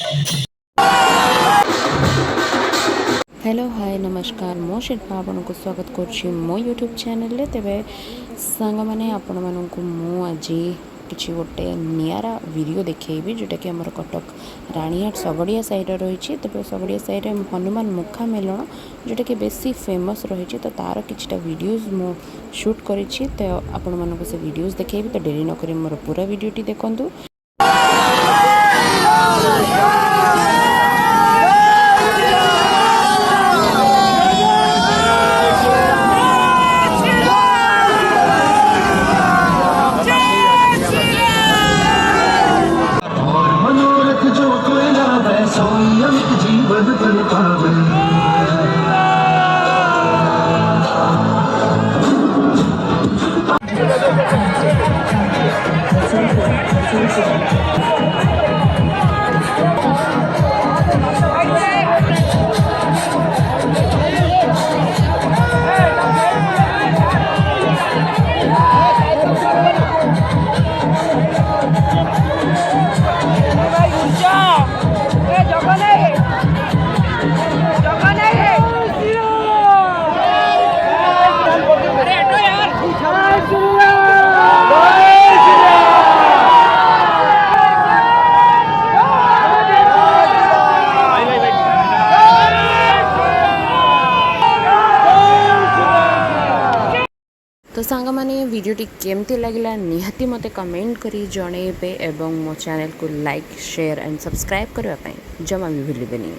Hello hi नमस्कार मो शिल्पा आपन को स्वागत करुच्ची मो यूट्यूब चैनल तेरे सांग मैंने आपण मानक मु आज किसी गोटे निरा वीडियो देखी जोटा कि आम कटक रानीहाट सगड़िया साइड रही तेज सगड़िया साइड हनुमान मुखा मेलन जोटा कि बेसी फेमस रही तो तार किछटा वीडियोज मु शूट करी तो आपण मानक से वीडियोज देखेबी तो डेरी नक मोर पूरा वीडियोटी देखूँ। जीवन बन पावन तो सांग मैंने वीडियोटी केमती लगे निहाती मते कमेंट करी जनइबे एवं मो चैनल को लाइक शेयर एंड सब्सक्राइब करने जमा भी भूलिबेनी।